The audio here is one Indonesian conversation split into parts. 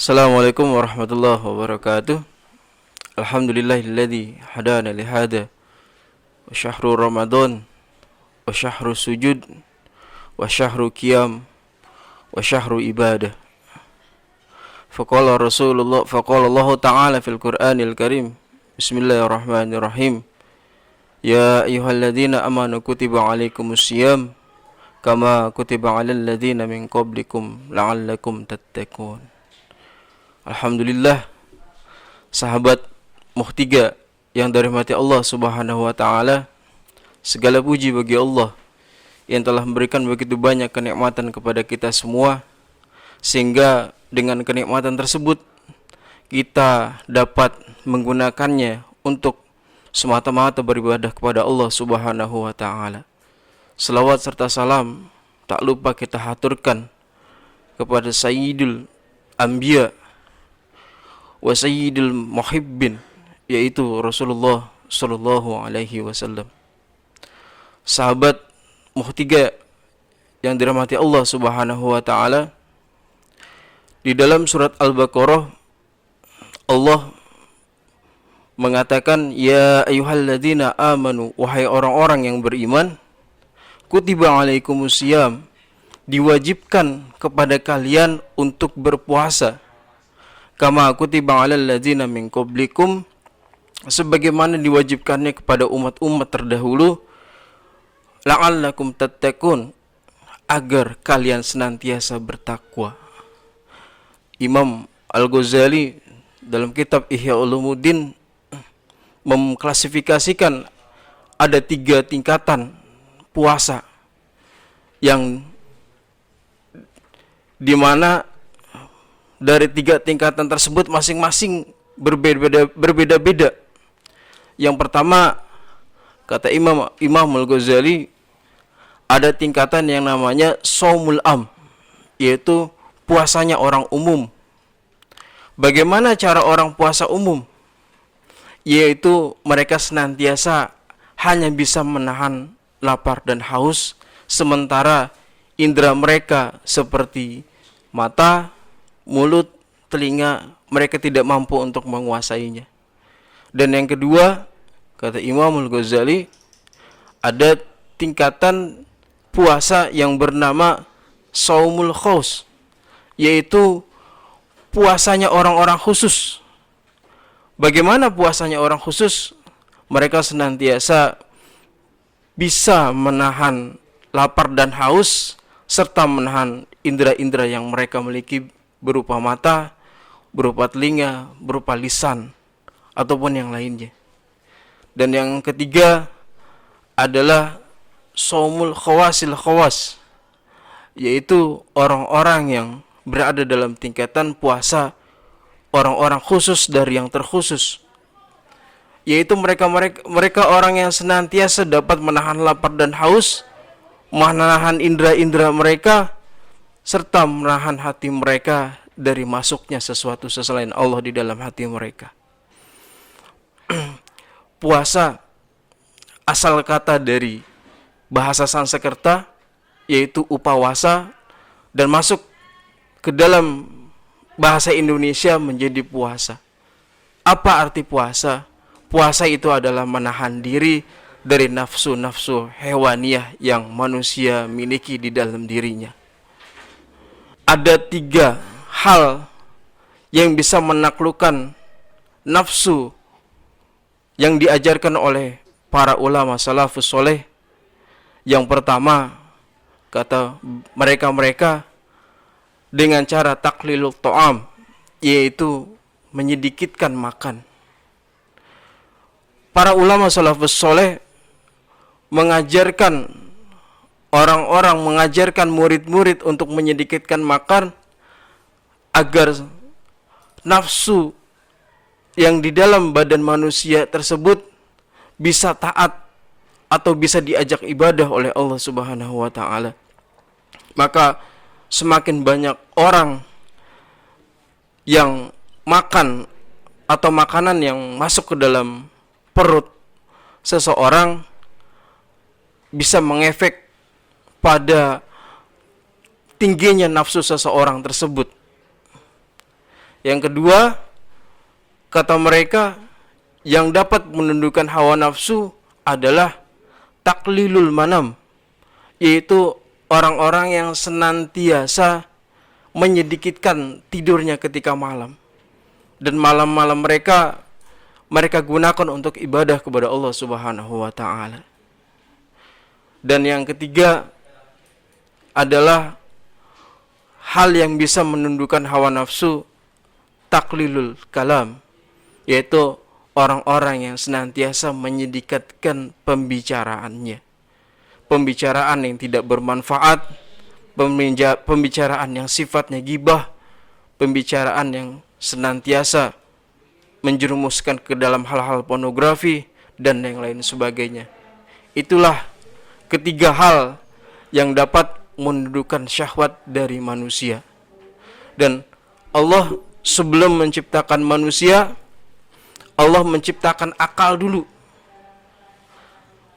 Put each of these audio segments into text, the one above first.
Assalamualaikum warahmatullahi wabarakatuh. Alhamdulillahilladzi hadana lihada wa syahru Ramadan wa syahru sujud wa syahru qiyam wa syahru ibadah. Faqala Allah Ta'ala fil Qur'anil Karim. Bismillahirrahmanirrahim. Ya ayyuhalladzina amanu kutiba alaikumus syiyam kama kutiba alal ladzina min qablikum la'allakum tattaqun. Alhamdulillah, sahabat Muhtiga yang dirahmati Allah Subhanahu wa taala, segala puji bagi Allah yang telah memberikan begitu banyak kenikmatan kepada kita semua, sehingga dengan kenikmatan tersebut kita dapat menggunakannya untuk semata-mata beribadah kepada Allah Subhanahu wa taala. Selawat serta salam tak lupa kita haturkan kepada Sayyidul Anbiya wa Sayyidul Muhibbin, yaitu Rasulullah sallallahu alaihi wasallam. Sahabat Muhtiga yang dirahmati Allah Subhanahu wa taala, di dalam surat Al-Baqarah Allah mengatakan, ya ayyuhalladzina amanu, wahai orang-orang yang beriman, kutiba alaikumusiyam, diwajibkan kepada kalian untuk berpuasa, kama kutiba alal ladzina min qablikum, sebagaimana diwajibkannya kepada umat-umat terdahulu, la'allakum tattaqun, agar kalian senantiasa bertakwa. Imam Al-Ghazali dalam kitab Ihya Ulumuddin mengklasifikasikan ada 3 tingkatan puasa, yang dimana dari 3 tingkatan tersebut masing-masing berbeda-beda. Yang pertama, kata Imam Al-Ghazali, ada tingkatan yang namanya shaumul am, yaitu puasanya orang umum. Bagaimana cara orang puasa umum? Yaitu mereka senantiasa hanya bisa menahan lapar dan haus, sementara indera mereka seperti mata, mulut, telinga, mereka tidak mampu untuk menguasainya. Dan yang kedua, kata Imam Al-Ghazali, ada tingkatan puasa yang bernama shaumul khaus, yaitu puasanya orang-orang khusus. Bagaimana puasanya orang khusus? Mereka senantiasa bisa menahan lapar dan haus, serta menahan indera-indera yang mereka miliki, berupa mata, berupa telinga, berupa lisan, ataupun yang lainnya. Dan yang ketiga adalah shaumul khawasil khawas, yaitu orang-orang yang berada dalam tingkatan puasa orang-orang khusus dari yang terkhusus, yaitu mereka orang yang senantiasa dapat menahan lapar dan haus, menahan indera-indera mereka, serta menahan hati mereka dari masuknya sesuatu selain Allah di dalam hati mereka. Puasa asal kata dari bahasa Sanskerta, yaitu upawasa, dan masuk ke dalam bahasa Indonesia menjadi puasa. Apa arti puasa? Puasa itu adalah menahan diri dari nafsu-nafsu hewaniyah yang manusia miliki di dalam dirinya. Ada 3 hal yang bisa menaklukkan nafsu yang diajarkan oleh para ulama salafus soleh. Yang pertama, kata mereka dengan cara taklilul ta'am, yaitu menyedikitkan makan. Para ulama salafus soleh mengajarkan murid-murid untuk menyedikitkan makan, agar nafsu yang di dalam badan manusia tersebut bisa taat atau bisa diajak ibadah oleh Allah Subhanahu wa taala. Maka semakin banyak orang yang makan atau makanan yang masuk ke dalam perut seseorang bisa mengefek pada tingginya nafsu seseorang tersebut. Yang kedua, kata mereka, yang dapat menundukkan hawa nafsu adalah taklilul manam, yaitu orang-orang yang senantiasa menyedikitkan tidurnya ketika malam. Dan malam-malam mereka gunakan untuk ibadah kepada Allah Subhanahu wa taala. Dan yang ketiga adalah hal yang bisa menundukkan hawa nafsu, taklilul kalam, yaitu orang-orang yang senantiasa menyedikitkan pembicaraannya. Pembicaraan yang tidak bermanfaat, pembicaraan yang sifatnya gibah, pembicaraan yang senantiasa menjerumuskan ke dalam hal-hal pornografi dan yang lain sebagainya. Itulah ketiga hal yang dapat menundukkan syahwat dari manusia. Dan Allah sebelum menciptakan manusia, Allah menciptakan akal dulu.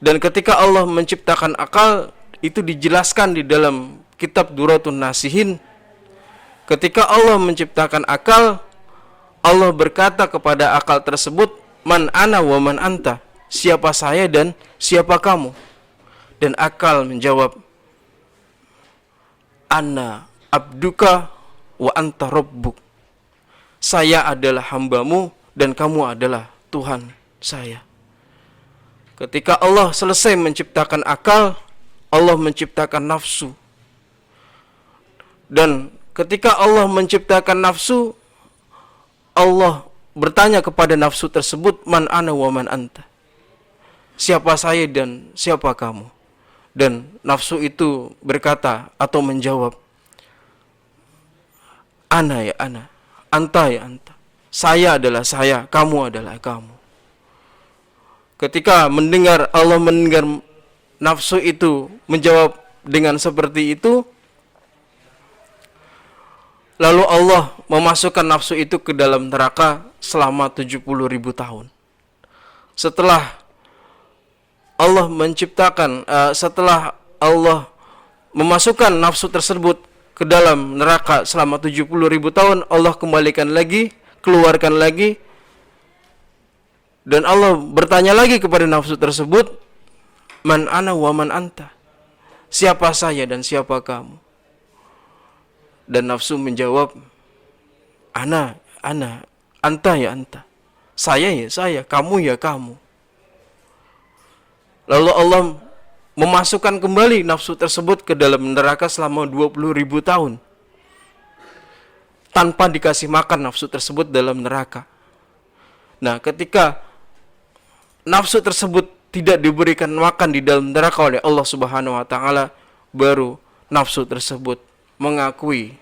Dan ketika Allah menciptakan akal, itu dijelaskan di dalam kitab Duratun Nasihin. Ketika Allah menciptakan akal, Allah berkata kepada akal tersebut, "Man ana wa man anta?" Siapa saya dan siapa kamu? Dan akal menjawab, "Ana abduka wa anta rabbuk." Saya adalah hambamu dan kamu adalah Tuhan saya. Ketika Allah selesai menciptakan akal, Allah menciptakan nafsu. Dan ketika Allah menciptakan nafsu, Allah bertanya kepada nafsu tersebut, "Man ana wa man anta?" Siapa saya dan siapa kamu? Dan nafsu itu berkata atau menjawab, "Ana ya ana, anta ya anta." Saya adalah saya, kamu adalah kamu. Ketika Allah mendengar nafsu itu menjawab dengan seperti itu, lalu Allah memasukkan nafsu itu ke dalam neraka selama 70.000 tahun. Setelah Allah setelah Allah memasukkan nafsu tersebut ke dalam neraka selama 70.000 tahun, Allah kembalikan lagi, keluarkan lagi, dan Allah bertanya lagi kepada nafsu tersebut, "Man ana wa man anta?" Siapa saya dan siapa kamu? Dan nafsu menjawab, "Ana, anta ya anta." Saya ya saya, kamu ya kamu. Lalu Allah memasukkan kembali nafsu tersebut ke dalam neraka selama 20.000 tahun. Tanpa dikasih makan nafsu tersebut dalam neraka. Nah, ketika nafsu tersebut tidak diberikan makan di dalam neraka oleh Allah Subhanahu wa taala, baru nafsu tersebut mengakui,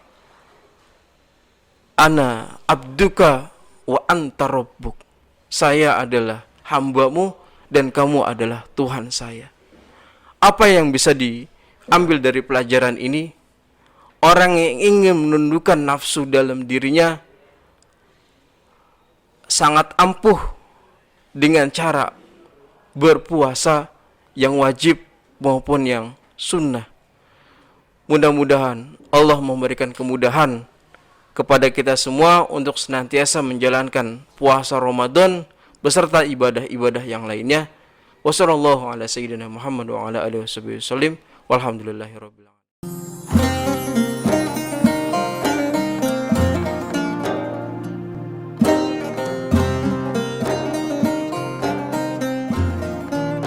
"Ana abduka wa anta rabbuk." Saya adalah hambamu dan kamu adalah Tuhan saya. Apa yang bisa diambil dari pelajaran ini? Orang yang ingin menundukkan nafsu dalam dirinya sangat ampuh dengan cara berpuasa yang wajib maupun yang sunnah. Mudah-mudahan Allah memberikan kemudahan kepada kita semua untuk senantiasa menjalankan puasa Ramadan beserta ibadah-ibadah yang lainnya. Wassallallahu ala sayyidina Muhammad wa ala alihi wasallam. Walhamdulillahirabbil alamin.